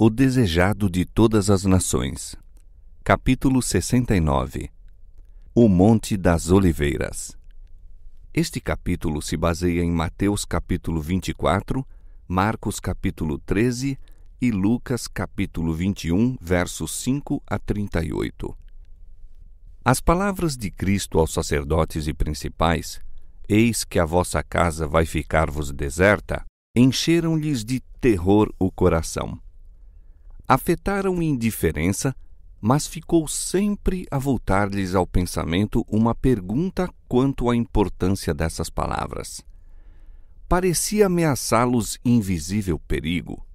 O desejado de todas as nações. Capítulo 69. O Monte das Oliveiras. Este capítulo se baseia em Mateus capítulo 24, Marcos capítulo 13 e Lucas capítulo 21, versos 5 a 38. As palavras de Cristo aos sacerdotes e principais, eis que a vossa casa vai ficar-vos deserta, encheram-lhes de terror o coração. Afetaram indiferença, mas ficou sempre a voltar-lhes ao pensamento uma pergunta quanto à importância dessas palavras. Parecia ameaçá-los invisível perigo.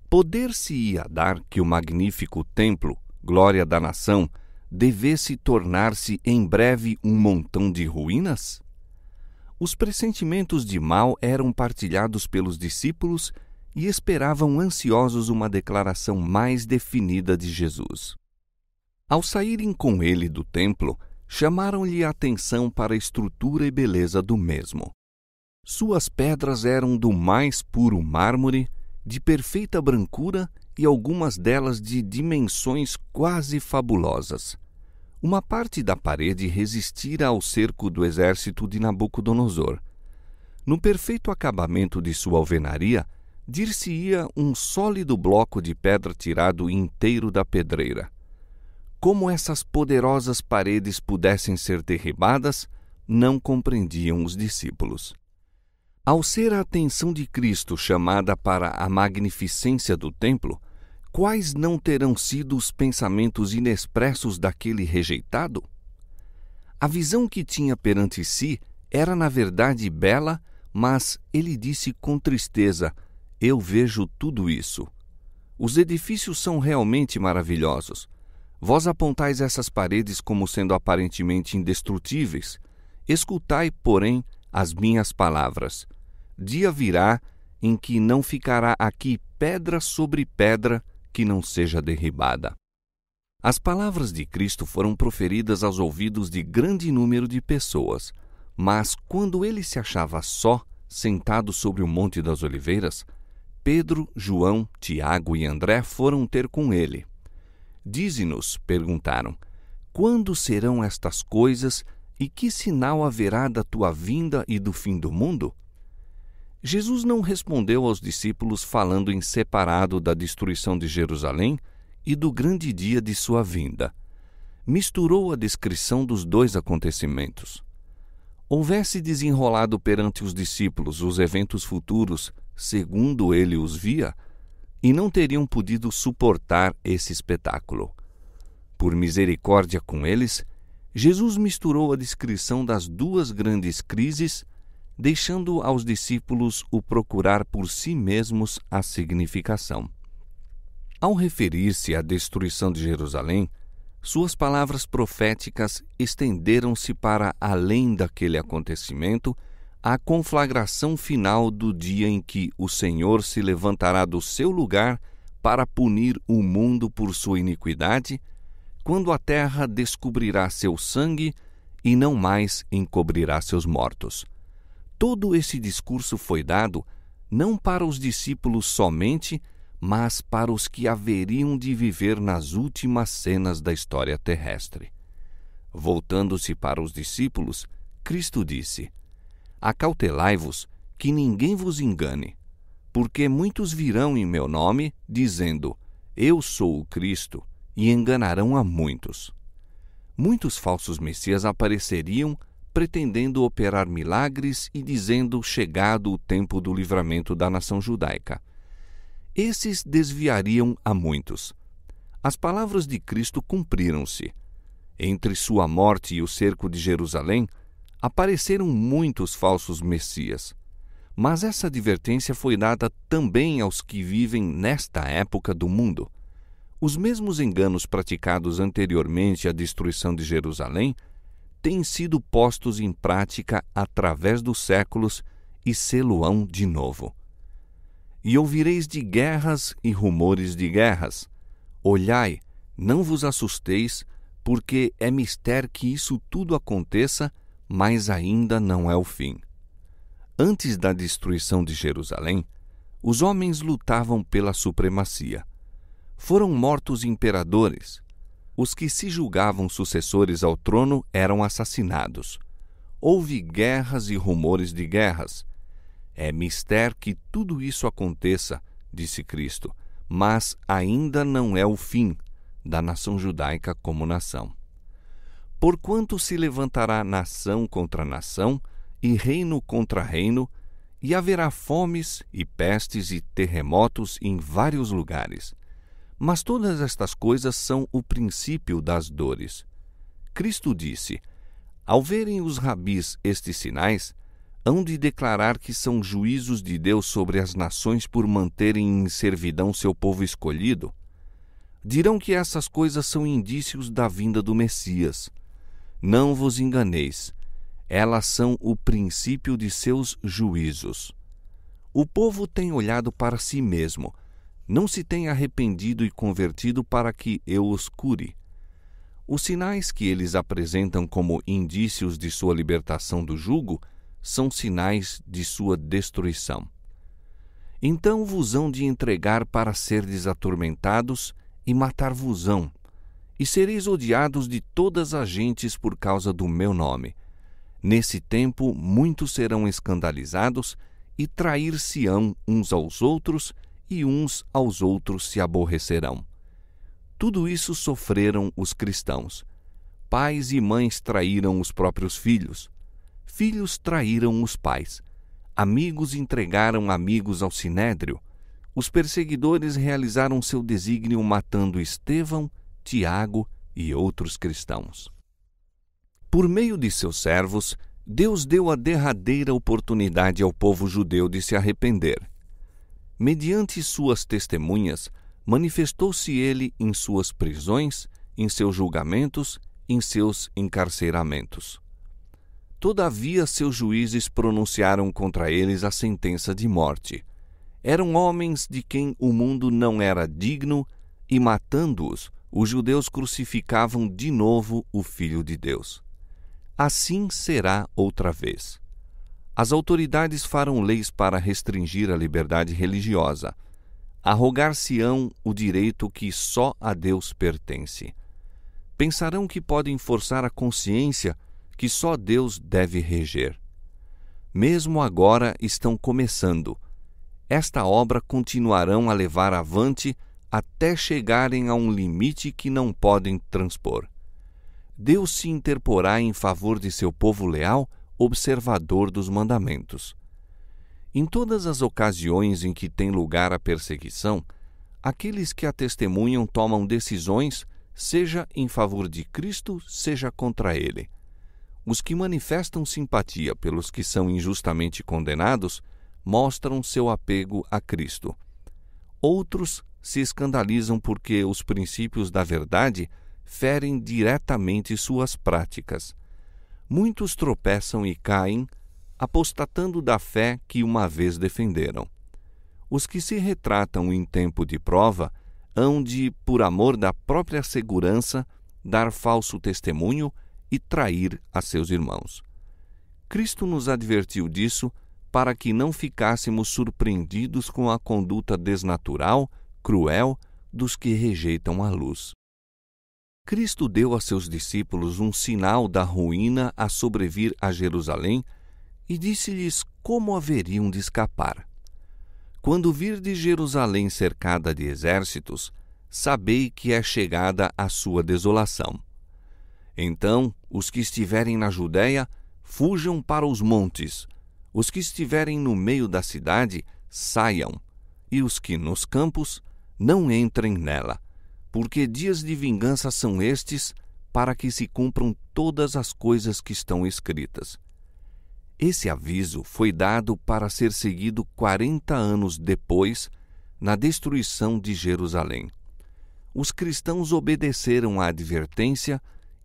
Poder-se-ia dar que o magnífico templo, glória da nação, devesse tornar-se em breve um montão de ruínas? Os pressentimentos de mal eram partilhados pelos discípulos e esperavam ansiosos uma declaração mais definida de Jesus. Ao saírem com ele do templo, chamaram-lhe a atenção para a estrutura e beleza do mesmo. Suas pedras eram do mais puro mármore, de perfeita brancura e algumas delas de dimensões quase fabulosas. Uma parte da parede resistira ao cerco do exército de Nabucodonosor. No perfeito acabamento de sua alvenaria, dir-se-ia um sólido bloco de pedra tirado inteiro da pedreira. Como essas poderosas paredes pudessem ser derribadas, não compreendiam os discípulos. Ao ser a atenção de Cristo chamada para a magnificência do templo, quais não terão sido os pensamentos inexpressos daquele rejeitado? A visão que tinha perante si era na verdade bela, mas ele disse com tristeza: eu vejo tudo isso. Os edifícios são realmente maravilhosos. Vós apontais essas paredes como sendo aparentemente indestrutíveis. Escutai, porém, as minhas palavras. Dia virá em que não ficará aqui pedra sobre pedra que não seja derribada. As palavras de Cristo foram proferidas aos ouvidos de grande número de pessoas, mas quando ele se achava só, sentado sobre o Monte das Oliveiras, Pedro, João, Tiago e André foram ter com ele. Dize-nos, perguntaram, quando serão estas coisas e que sinal haverá da tua vinda e do fim do mundo? Jesus não respondeu aos discípulos falando em separado da destruição de Jerusalém e do grande dia de sua vinda. Misturou a descrição dos dois acontecimentos. Houvesse desenrolado perante os discípulos os eventos futuros, segundo ele os via, e não teriam podido suportar esse espetáculo. Por misericórdia com eles, Jesus misturou a descrição das duas grandes crises, deixando aos discípulos o procurar por si mesmos a significação. Ao referir-se à destruição de Jerusalém, suas palavras proféticas estenderam-se para além daquele acontecimento, a conflagração final do dia em que o Senhor se levantará do seu lugar para punir o mundo por sua iniquidade, quando a terra descobrirá seu sangue e não mais encobrirá seus mortos. Todo esse discurso foi dado não para os discípulos somente, mas para os que haveriam de viver nas últimas cenas da história terrestre. Voltando-se para os discípulos, Cristo disse: acautelai-vos, que ninguém vos engane, porque muitos virão em meu nome, dizendo, eu sou o Cristo, e enganarão a muitos. Muitos falsos messias apareceriam, pretendendo operar milagres e dizendo chegado o tempo do livramento da nação judaica. Esses desviariam a muitos. As palavras de Cristo cumpriram-se. Entre sua morte e o cerco de Jerusalém, apareceram muitos falsos messias. Mas essa advertência foi dada também aos que vivem nesta época do mundo. Os mesmos enganos praticados anteriormente à destruição de Jerusalém têm sido postos em prática através dos séculos e sê-lo-ão de novo. E ouvireis de guerras e rumores de guerras. Olhai, não vos assusteis, porque é mister que isso tudo aconteça, mas ainda não é o fim. Antes da destruição de Jerusalém, os homens lutavam pela supremacia. Foram mortos imperadores. Os que se julgavam sucessores ao trono eram assassinados. Houve guerras e rumores de guerras. É mister que tudo isso aconteça, disse Cristo, mas ainda não é o fim da nação judaica como nação. Porquanto se levantará nação contra nação e reino contra reino, e haverá fomes e pestes e terremotos em vários lugares. Mas todas estas coisas são o princípio das dores. Cristo disse: ao verem os rabis estes sinais, hão de declarar que são juízos de Deus sobre as nações por manterem em servidão seu povo escolhido. Dirão que essas coisas são indícios da vinda do Messias. Não vos enganeis, elas são o princípio de seus juízos. O povo tem olhado para si mesmo, não se tem arrependido e convertido para que eu os cure. Os sinais que eles apresentam como indícios de sua libertação do jugo são sinais de sua destruição. Então vos hão de entregar para serdes atormentados e matar-vos-ão, e sereis odiados de todas as gentes por causa do meu nome. Nesse tempo muitos serão escandalizados e trair-se-ão uns aos outros, e uns aos outros se aborrecerão. Tudo isso sofreram os cristãos. Pais e mães traíram os próprios filhos. Filhos traíram os pais. Amigos entregaram amigos ao sinédrio. Os perseguidores realizaram seu desígnio matando Estevão, Tiago e outros cristãos. Por meio de seus servos, Deus deu a derradeira oportunidade ao povo judeu de se arrepender. Mediante suas testemunhas, manifestou-se ele em suas prisões, em seus julgamentos, em seus encarceramentos. Todavia seus juízes pronunciaram contra eles a sentença de morte. Eram homens de quem o mundo não era digno, e matando-os, os judeus crucificavam de novo o Filho de Deus. Assim será outra vez. As autoridades farão leis para restringir a liberdade religiosa. Arrogar-se-ão o direito que só a Deus pertence. Pensarão que podem forçar a consciência que só Deus deve reger. Mesmo agora estão começando. Esta obra continuarão a levar avante até chegarem a um limite que não podem transpor. Deus se interporá em favor de seu povo leal, observador dos mandamentos. Em todas as ocasiões em que tem lugar a perseguição, aqueles que a testemunham tomam decisões, seja em favor de Cristo, seja contra ele. Os que manifestam simpatia pelos que são injustamente condenados mostram seu apego a Cristo. Outros se escandalizam porque os princípios da verdade ferem diretamente suas práticas. Muitos tropeçam e caem, apostatando da fé que uma vez defenderam. Os que se retratam em tempo de prova hão de, por amor da própria segurança, dar falso testemunho e trair a seus irmãos. Cristo nos advertiu disso para que não ficássemos surpreendidos com a conduta desnatural, cruel, dos que rejeitam a luz. Cristo deu a seus discípulos um sinal da ruína a sobrevir a Jerusalém e disse-lhes como haveriam de escapar. Quando virdes Jerusalém cercada de exércitos, sabei que é chegada a sua desolação. Então, os que estiverem na Judéia, fujam para os montes. Os que estiverem no meio da cidade, saiam. E os que nos campos, não entrem nela. Porque dias de vingança são estes, para que se cumpram todas as coisas que estão escritas. Esse aviso foi dado para ser seguido 40 anos depois, na destruição de Jerusalém. Os cristãos obedeceram à advertência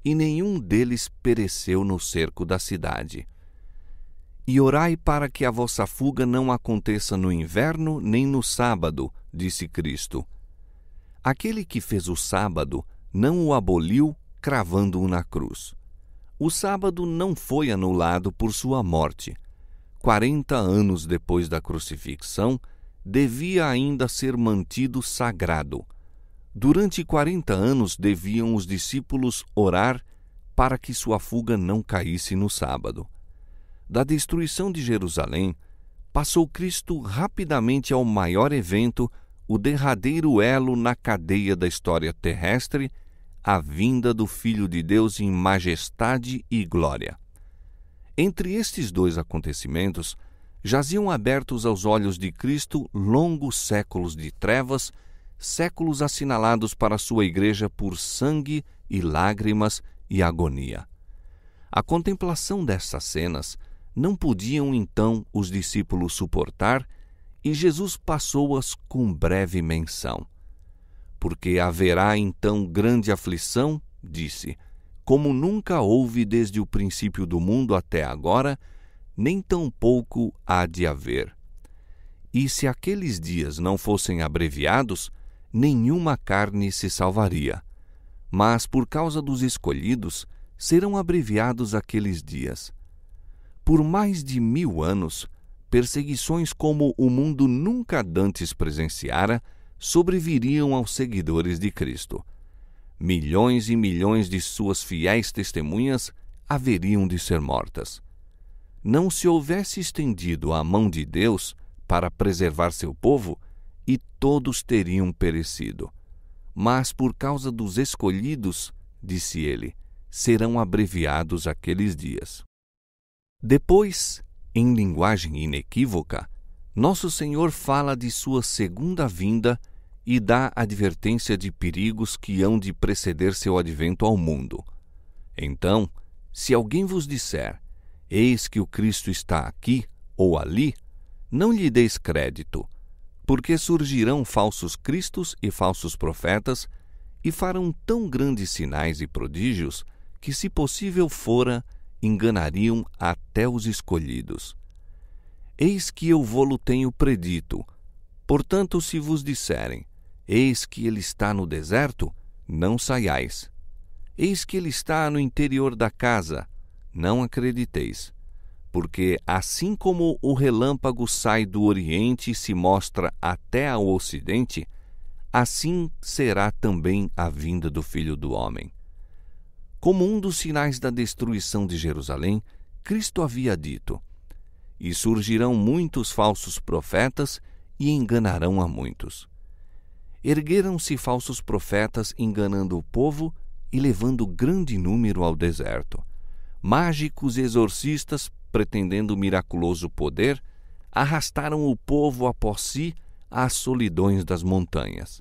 e nenhum deles pereceu no cerco da cidade. E orai para que a vossa fuga não aconteça no inverno nem no sábado, disse Cristo. Aquele que fez o sábado não o aboliu, cravando-o na cruz. O sábado não foi anulado por sua morte. 40 anos depois da crucifixão, devia ainda ser mantido sagrado. Durante 40 anos deviam os discípulos orar para que sua fuga não caísse no sábado. Da destruição de Jerusalém, passou Cristo rapidamente ao maior evento, o derradeiro elo na cadeia da história terrestre, a vinda do Filho de Deus em majestade e glória. Entre estes dois acontecimentos, jaziam abertos aos olhos de Cristo longos séculos de trevas, séculos assinalados para sua igreja por sangue e lágrimas e agonia. A contemplação dessas cenas não podiam então os discípulos suportar, e Jesus passou-as com breve menção. Porque haverá então grande aflição, disse, como nunca houve desde o princípio do mundo até agora, nem tampouco há de haver. E se aqueles dias não fossem abreviados, nenhuma carne se salvaria. Mas por causa dos escolhidos, serão abreviados aqueles dias. Por mais de 1000 anos, perseguições como o mundo nunca dantes presenciara sobreviriam aos seguidores de Cristo. Milhões e milhões de suas fiéis testemunhas haveriam de ser mortas. Não se houvesse estendido a mão de Deus para preservar seu povo, e todos teriam perecido. Mas por causa dos escolhidos, disse ele, serão abreviados aqueles dias. Depois, em linguagem inequívoca, nosso Senhor fala de sua segunda vinda e dá advertência de perigos que hão de preceder seu advento ao mundo. Então, se alguém vos disser, eis que o Cristo está aqui ou ali, não lhe deis crédito, porque surgirão falsos cristos e falsos profetas, e farão tão grandes sinais e prodígios que, se possível fora, enganariam até os escolhidos. Eis que eu vô-lo tenho predito. Portanto, se vos disserem, eis que ele está no deserto, não saiais. Eis que ele está no interior da casa, não acrediteis. Porque assim como o relâmpago sai do Oriente e se mostra até ao Ocidente, assim será também a vinda do Filho do Homem. Como um dos sinais da destruição de Jerusalém, Cristo havia dito, e surgirão muitos falsos profetas e enganarão a muitos. Ergueram-se falsos profetas enganando o povo e levando grande número ao deserto. Mágicos exorcistas, pretendendo miraculoso poder, arrastaram o povo após si às solidões das montanhas.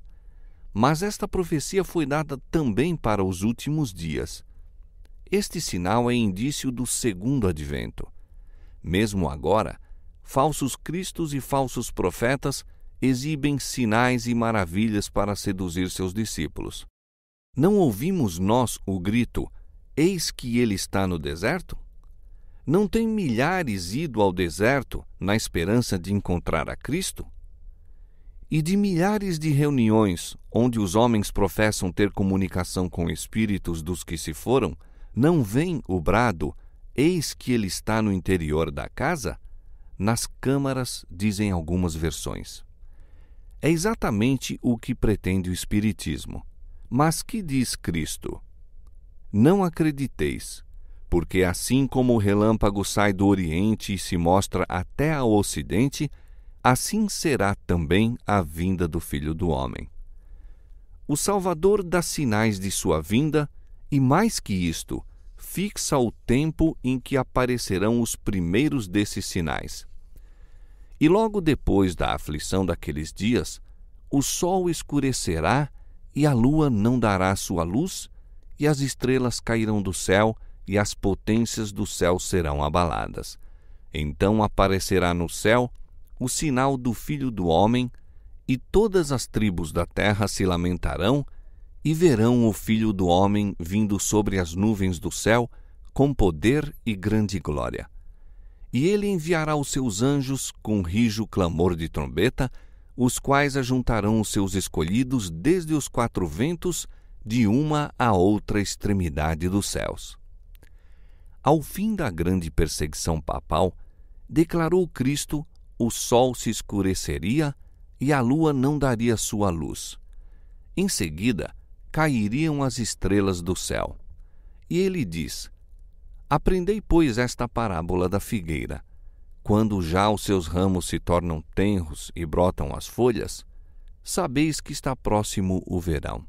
Mas esta profecia foi dada também para os últimos dias. Este sinal é indício do segundo advento. Mesmo agora, falsos cristos e falsos profetas exibem sinais e maravilhas para seduzir seus discípulos. Não ouvimos nós o grito, eis que ele está no deserto? Não tem milhares ido ao deserto na esperança de encontrar a Cristo? E de milhares de reuniões onde os homens professam ter comunicação com espíritos dos que se foram, não vem o brado, eis que ele está no interior da casa? Nas câmaras, dizem algumas versões. É exatamente o que pretende o Espiritismo. Mas que diz Cristo? Não acrediteis, porque assim como o relâmpago sai do Oriente e se mostra até ao Ocidente, assim será também a vinda do Filho do Homem. O Salvador dá sinais de sua vinda, e mais que isto, fixa o tempo em que aparecerão os primeiros desses sinais. E logo depois da aflição daqueles dias, o sol escurecerá e a lua não dará sua luz, e as estrelas cairão do céu, e as potências do céu serão abaladas. Então aparecerá no céu o sinal do Filho do Homem, e todas as tribos da terra se lamentarão, e verão o Filho do Homem vindo sobre as nuvens do céu, com poder e grande glória. E ele enviará os seus anjos com rijo clamor de trombeta, os quais ajuntarão os seus escolhidos desde os 4 ventos, de uma à outra extremidade dos céus. Ao fim da grande perseguição papal, declarou Cristo, o sol se escureceria e a lua não daria sua luz. Em seguida, cairiam as estrelas do céu. E ele diz: Aprendei, pois, esta parábola da figueira. Quando já os seus ramos se tornam tenros e brotam as folhas, sabeis que está próximo o verão.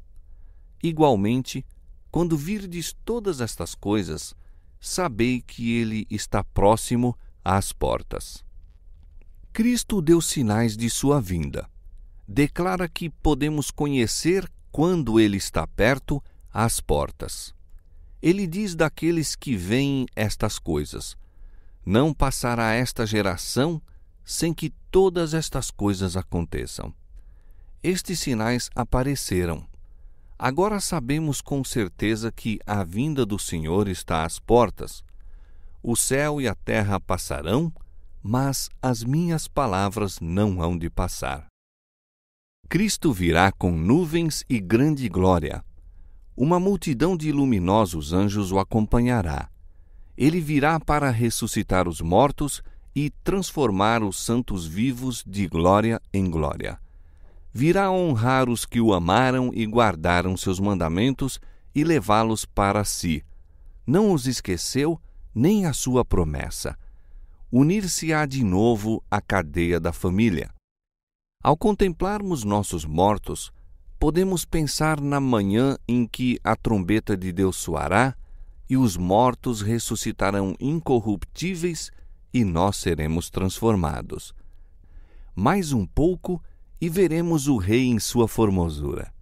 Igualmente, quando virdes todas estas coisas, sabei que ele está próximo às portas. Cristo deu sinais de sua vinda. Declara que podemos conhecer quando ele está perto às portas. Ele diz daqueles que veem estas coisas: não passará esta geração sem que todas estas coisas aconteçam. Estes sinais apareceram. Agora sabemos com certeza que a vinda do Senhor está às portas. O céu e a terra passarão, mas as minhas palavras não hão de passar. Cristo virá com nuvens e grande glória. Uma multidão de luminosos anjos o acompanhará. Ele virá para ressuscitar os mortos e transformar os santos vivos de glória em glória. Virá honrar os que o amaram e guardaram seus mandamentos e levá-los para si. Não os esqueceu, nem a sua promessa. Unir-se-á de novo à cadeia da família. Ao contemplarmos nossos mortos, podemos pensar na manhã em que a trombeta de Deus soará e os mortos ressuscitarão incorruptíveis e nós seremos transformados. Mais um pouco e veremos o Rei em sua formosura.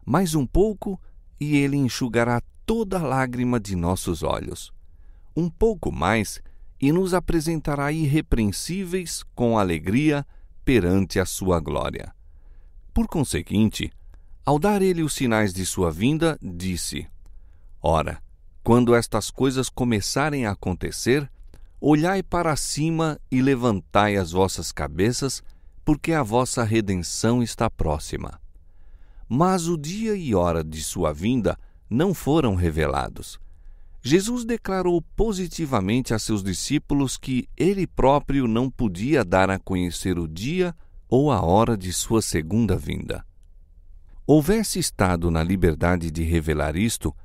Mais um pouco e ele enxugará toda lágrima de nossos olhos. Um pouco mais e nos apresentará irrepreensíveis com alegria perante a sua glória. Por conseguinte, ao dar ele os sinais de sua vinda, disse: Ora, quando estas coisas começarem a acontecer, olhai para cima e levantai as vossas cabeças, porque a vossa redenção está próxima. Mas o dia e hora de sua vinda não foram revelados. Jesus declarou positivamente a seus discípulos que ele próprio não podia dar a conhecer o dia ou a hora de sua segunda vinda. Houvesse estado na liberdade de revelar isto,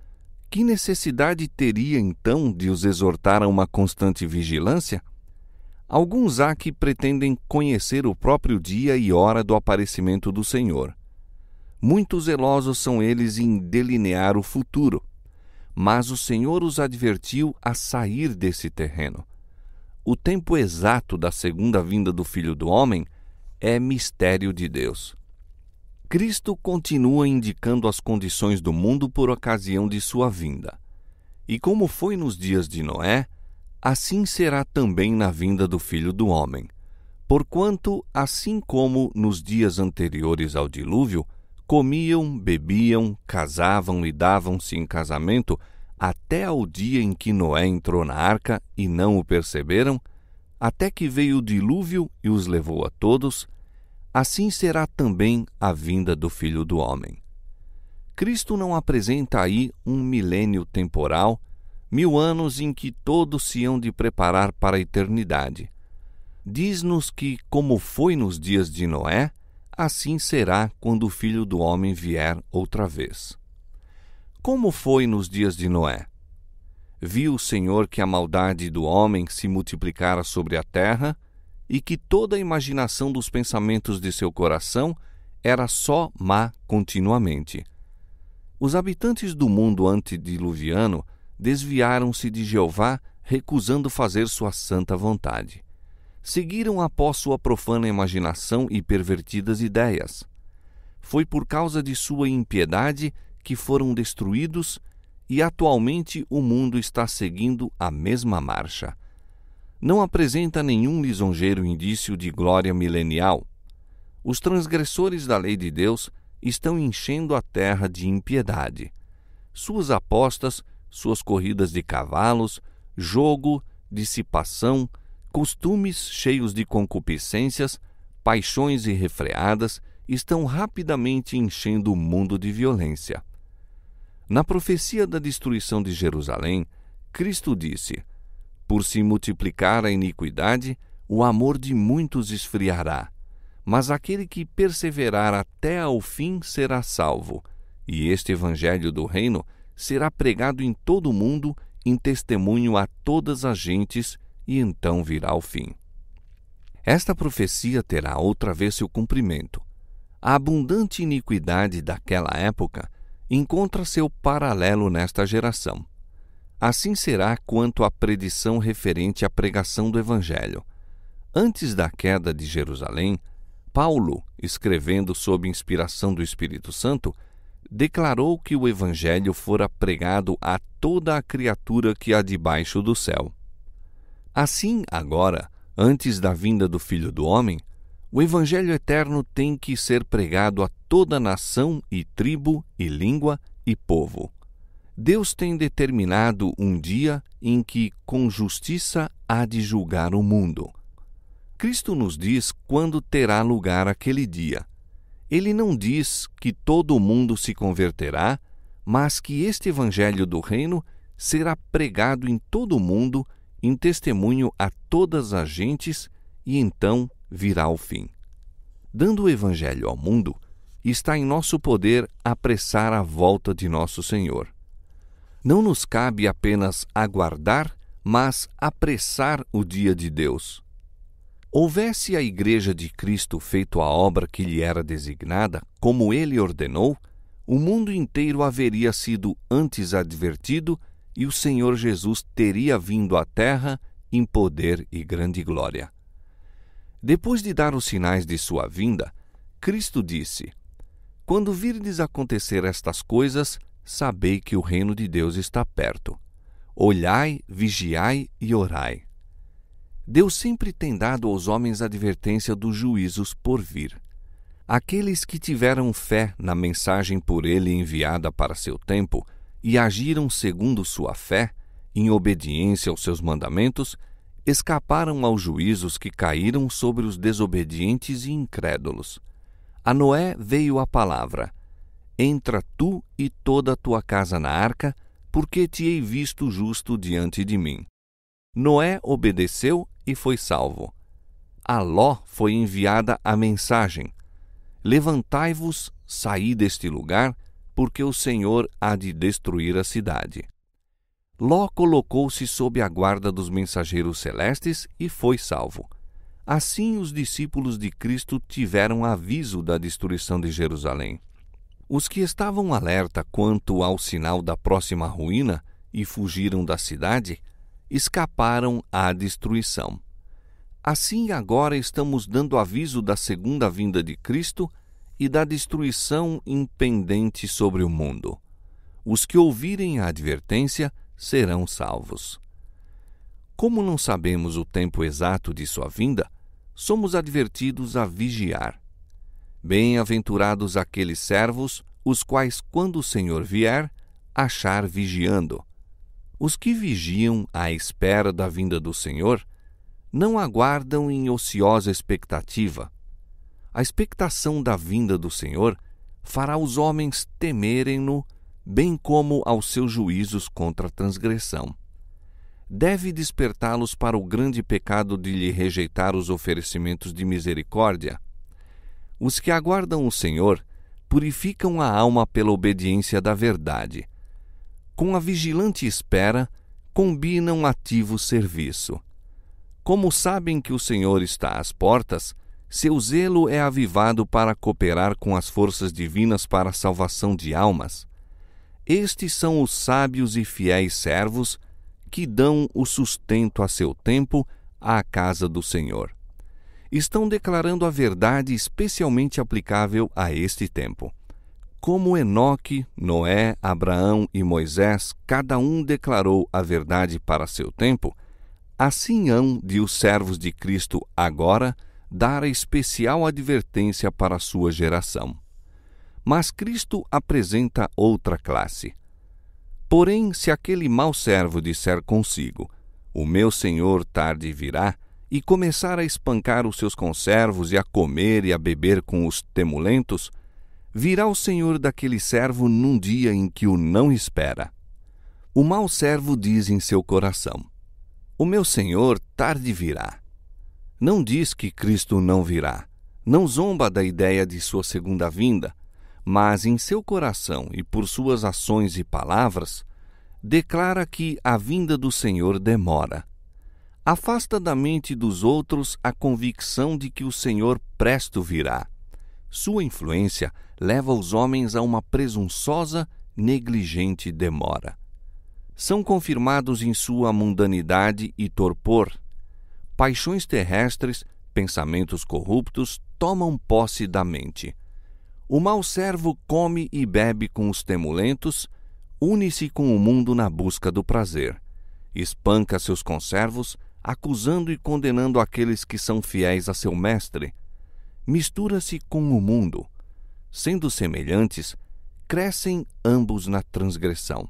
que necessidade teria então de os exortar a uma constante vigilância? Alguns há que pretendem conhecer o próprio dia e hora do aparecimento do Senhor. Muito zelosos são eles em delinear o futuro, mas o Senhor os advertiu a sair desse terreno. O tempo exato da segunda vinda do Filho do Homem é mistério de Deus. Cristo continua indicando as condições do mundo por ocasião de sua vinda. E como foi nos dias de Noé, assim será também na vinda do Filho do Homem. Porquanto, assim como nos dias anteriores ao dilúvio, comiam, bebiam, casavam e davam-se em casamento até ao dia em que Noé entrou na arca e não o perceberam, até que veio o dilúvio e os levou a todos, assim será também a vinda do Filho do Homem. Cristo não apresenta aí um milênio temporal, 1000 anos em que todos se hão de preparar para a eternidade. Diz-nos que, como foi nos dias de Noé, assim será quando o Filho do Homem vier outra vez. Como foi nos dias de Noé? Viu o Senhor que a maldade do homem se multiplicara sobre a terra e que toda a imaginação dos pensamentos de seu coração era só má continuamente. Os habitantes do mundo antediluviano desviaram-se de Jeová, recusando fazer sua santa vontade. Seguiram após sua profana imaginação e pervertidas ideias. Foi por causa de sua impiedade que foram destruídos e atualmente o mundo está seguindo a mesma marcha. Não apresenta nenhum lisonjeiro indício de glória milenial. Os transgressores da lei de Deus estão enchendo a terra de impiedade. Suas apostas, suas corridas de cavalos, jogo, dissipação, costumes cheios de concupiscências, paixões irrefreadas estão rapidamente enchendo o mundo de violência. Na profecia da destruição de Jerusalém, Cristo disse: Por se multiplicar a iniquidade, o amor de muitos esfriará, mas aquele que perseverar até ao fim será salvo. E este evangelho do reino será pregado em todo o mundo, em testemunho a todas as gentes, e então virá o fim. Esta profecia terá outra vez seu cumprimento. A abundante iniquidade daquela época encontra seu paralelo nesta geração. Assim será quanto à predição referente à pregação do Evangelho. Antes da queda de Jerusalém, Paulo, escrevendo sob inspiração do Espírito Santo, declarou que o Evangelho fora pregado a toda a criatura que há debaixo do céu. Assim, agora, antes da vinda do Filho do Homem, o Evangelho eterno tem que ser pregado a toda nação e tribo e língua e povo. Deus tem determinado um dia em que, com justiça, há de julgar o mundo. Cristo nos diz quando terá lugar aquele dia. Ele não diz que todo o mundo se converterá, mas que este Evangelho do Reino será pregado em todo o mundo, em testemunho a todas as gentes, e então virá o fim. Dando o Evangelho ao mundo, está em nosso poder apressar a volta de nosso Senhor. Não nos cabe apenas aguardar, mas apressar o dia de Deus. Houvesse a Igreja de Cristo feito a obra que lhe era designada, como ele ordenou, o mundo inteiro haveria sido antes advertido e o Senhor Jesus teria vindo à terra em poder e grande glória. Depois de dar os sinais de sua vinda, Cristo disse: Quando virdes acontecer estas coisas, sabei que o reino de Deus está perto. Olhai, vigiai e orai. Deus sempre tem dado aos homens advertência dos juízos por vir. Aqueles que tiveram fé na mensagem por ele enviada para seu tempo e agiram segundo sua fé, em obediência aos seus mandamentos, escaparam aos juízos que caíram sobre os desobedientes e incrédulos. A Noé veio a palavra: Entra tu e toda a tua casa na arca, porque te hei visto justo diante de mim. Noé obedeceu e foi salvo. A Ló foi enviada a mensagem: Levantai-vos, saí deste lugar, porque o Senhor há de destruir a cidade. Ló colocou-se sob a guarda dos mensageiros celestes e foi salvo. Assim os discípulos de Cristo tiveram aviso da destruição de Jerusalém. Os que estavam alerta quanto ao sinal da próxima ruína e fugiram da cidade, escaparam à destruição. Assim agora estamos dando aviso da segunda vinda de Cristo e da destruição impendente sobre o mundo. Os que ouvirem a advertência serão salvos. Como não sabemos o tempo exato de sua vinda, somos advertidos a vigiar. Bem-aventurados aqueles servos, os quais, quando o Senhor vier, achar vigiando. Os que vigiam à espera da vinda do Senhor não aguardam em ociosa expectativa. A expectação da vinda do Senhor fará os homens temerem-no, bem como aos seus juízos contra a transgressão. Deve despertá-los para o grande pecado de lhe rejeitar os oferecimentos de misericórdia. Os que aguardam o Senhor purificam a alma pela obediência da verdade. Com a vigilante espera, combinam ativo serviço. Como sabem que o Senhor está às portas, seu zelo é avivado para cooperar com as forças divinas para a salvação de almas. Estes são os sábios e fiéis servos que dão o sustento a seu tempo à casa do Senhor. Estão declarando a verdade especialmente aplicável a este tempo. Como Enoque, Noé, Abraão e Moisés, cada um declarou a verdade para seu tempo, assim hão de os servos de Cristo agora dar a especial advertência para a sua geração. Mas Cristo apresenta outra classe. Porém, se aquele mau servo disser consigo: O meu senhor tarde virá, e começar a espancar os seus conservos e a comer e a beber com os temulentos, virá o senhor daquele servo num dia em que o não espera. O mau servo diz em seu coração: O meu senhor tarde virá. Não diz que Cristo não virá. Não zomba da ideia de sua segunda vinda, mas em seu coração e por suas ações e palavras, declara que a vinda do Senhor demora. Afasta da mente dos outros a convicção de que o Senhor presto virá. Sua influência leva os homens a uma presunçosa, negligente demora. São confirmados em sua mundanidade e torpor. Paixões terrestres, pensamentos corruptos tomam posse da mente. O mau servo come e bebe com os temulentos, une-se com o mundo na busca do prazer. Espanca seus conservos, acusando e condenando aqueles que são fiéis a seu mestre. Mistura-se com o mundo. Sendo semelhantes, crescem ambos na transgressão.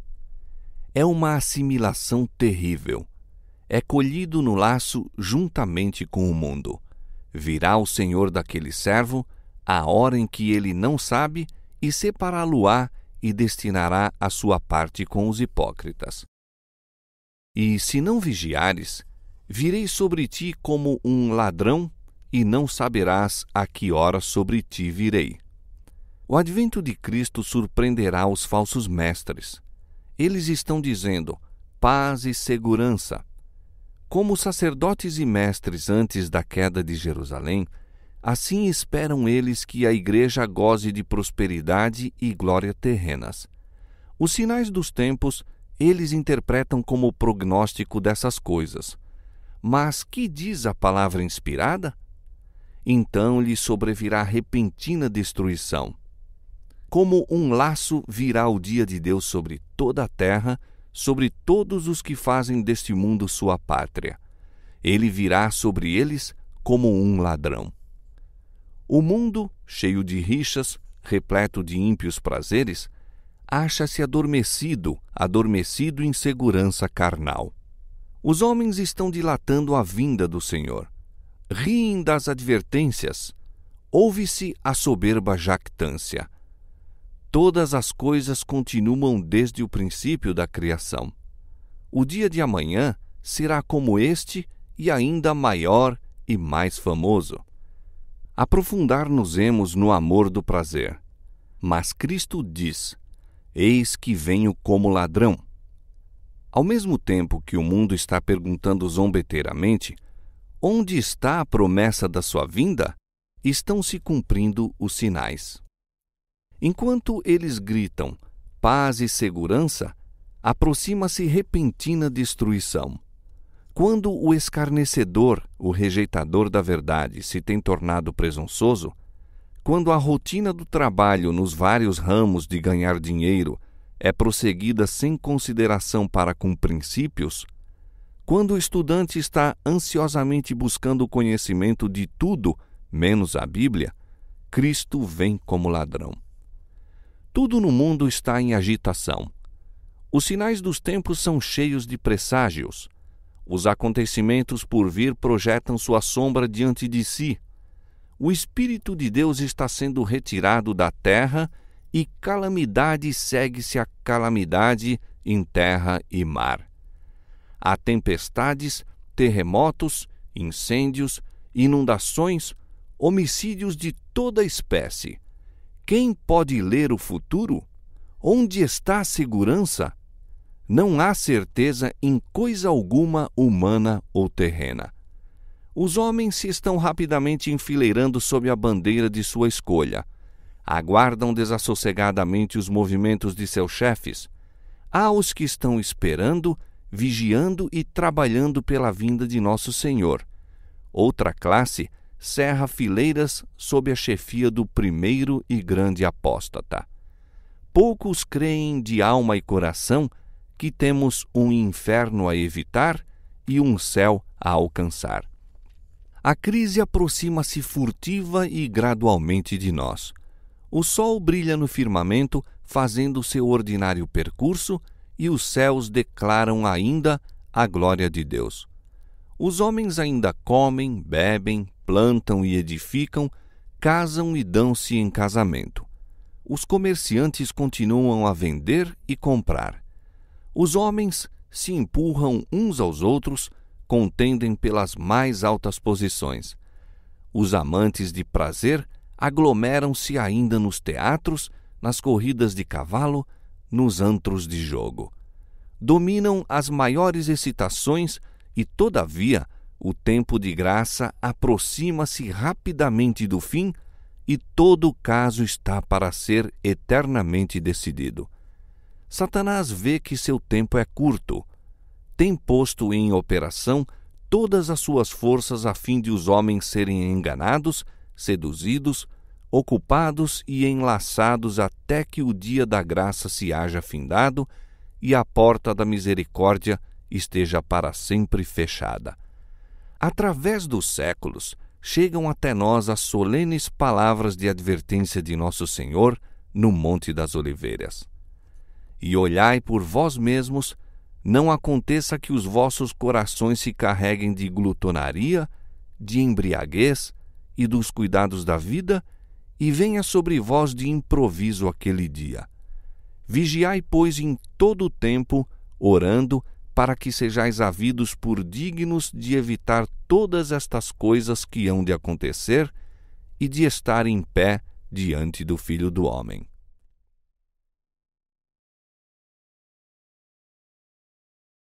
É uma assimilação terrível. É colhido no laço juntamente com o mundo. Virá o Senhor daquele servo, a hora em que ele não sabe, e separá-lo-á e destinará a sua parte com os hipócritas. E se não vigiares, virei sobre ti como um ladrão, e não saberás a que hora sobre ti virei. O advento de Cristo surpreenderá os falsos mestres. Eles estão dizendo paz e segurança. Como os sacerdotes e mestres antes da queda de Jerusalém, assim esperam eles que a igreja goze de prosperidade e glória terrenas. Os sinais dos tempos eles interpretam como o prognóstico dessas coisas. Mas que diz a palavra inspirada? Então lhe sobrevirá repentina destruição. Como um laço virá o dia de Deus sobre toda a terra, sobre todos os que fazem deste mundo sua pátria. Ele virá sobre eles como um ladrão. O mundo, cheio de rixas, repleto de ímpios prazeres, acha-se adormecido em segurança carnal. Os homens estão dilatando a vinda do Senhor. Riem das advertências. Ouve-se a soberba jactância. Todas as coisas continuam desde o princípio da criação. O dia de amanhã será como este e ainda maior e mais famoso. Aprofundar-nos-emos no amor do prazer. Mas Cristo diz: eis que venho como ladrão. Ao mesmo tempo que o mundo está perguntando zombeteiramente, onde está a promessa da sua vinda? Estão se cumprindo os sinais. Enquanto eles gritam paz e segurança, aproxima-se repentina destruição. Quando o escarnecedor, o rejeitador da verdade, se tem tornado presunçoso, quando a rotina do trabalho nos vários ramos de ganhar dinheiro é prosseguida sem consideração para com princípios, quando o estudante está ansiosamente buscando o conhecimento de tudo menos a Bíblia, Cristo vem como ladrão. Tudo no mundo está em agitação. Os sinais dos tempos são cheios de presságios. Os acontecimentos por vir projetam sua sombra diante de si. O Espírito de Deus está sendo retirado da terra e calamidade segue-se a calamidade em terra e mar. Há tempestades, terremotos, incêndios, inundações, homicídios de toda espécie. Quem pode ler o futuro? Onde está a segurança? Não há certeza em coisa alguma humana ou terrena. Os homens se estão rapidamente enfileirando sob a bandeira de sua escolha. Aguardam desassossegadamente os movimentos de seus chefes. Há os que estão esperando, vigiando e trabalhando pela vinda de nosso Senhor. Outra classe cerra fileiras sob a chefia do primeiro e grande apóstata. Poucos creem de alma e coração que temos um inferno a evitar e um céu a alcançar. A crise aproxima-se furtiva e gradualmente de nós. O sol brilha no firmamento, fazendo seu ordinário percurso, e os céus declaram ainda a glória de Deus. Os homens ainda comem, bebem, plantam e edificam, casam e dão-se em casamento. Os comerciantes continuam a vender e comprar. Os homens se empurram uns aos outros, contendem pelas mais altas posições. os amantes de prazer aglomeram-se ainda nos teatros, nas corridas de cavalo, nos antros de jogo. Dominam as maiores excitações e, todavia, o tempo de graça aproxima-se rapidamente do fim e todo o caso está para ser eternamente decidido. Satanás vê que seu tempo é curto. Tem posto em operação todas as suas forças a fim de os homens serem enganados, seduzidos, ocupados e enlaçados até que o dia da graça se haja findado e a porta da misericórdia esteja para sempre fechada. Através dos séculos, chegam até nós as solenes palavras de advertência de Nosso Senhor no Monte das Oliveiras. E olhai por vós mesmos, não aconteça que os vossos corações se carreguem de glutonaria, de embriaguez e dos cuidados da vida, e venha sobre vós de improviso aquele dia. Vigiai, pois, em todo o tempo, orando, para que sejais havidos por dignos de evitar todas estas coisas que hão de acontecer e de estar em pé diante do Filho do Homem.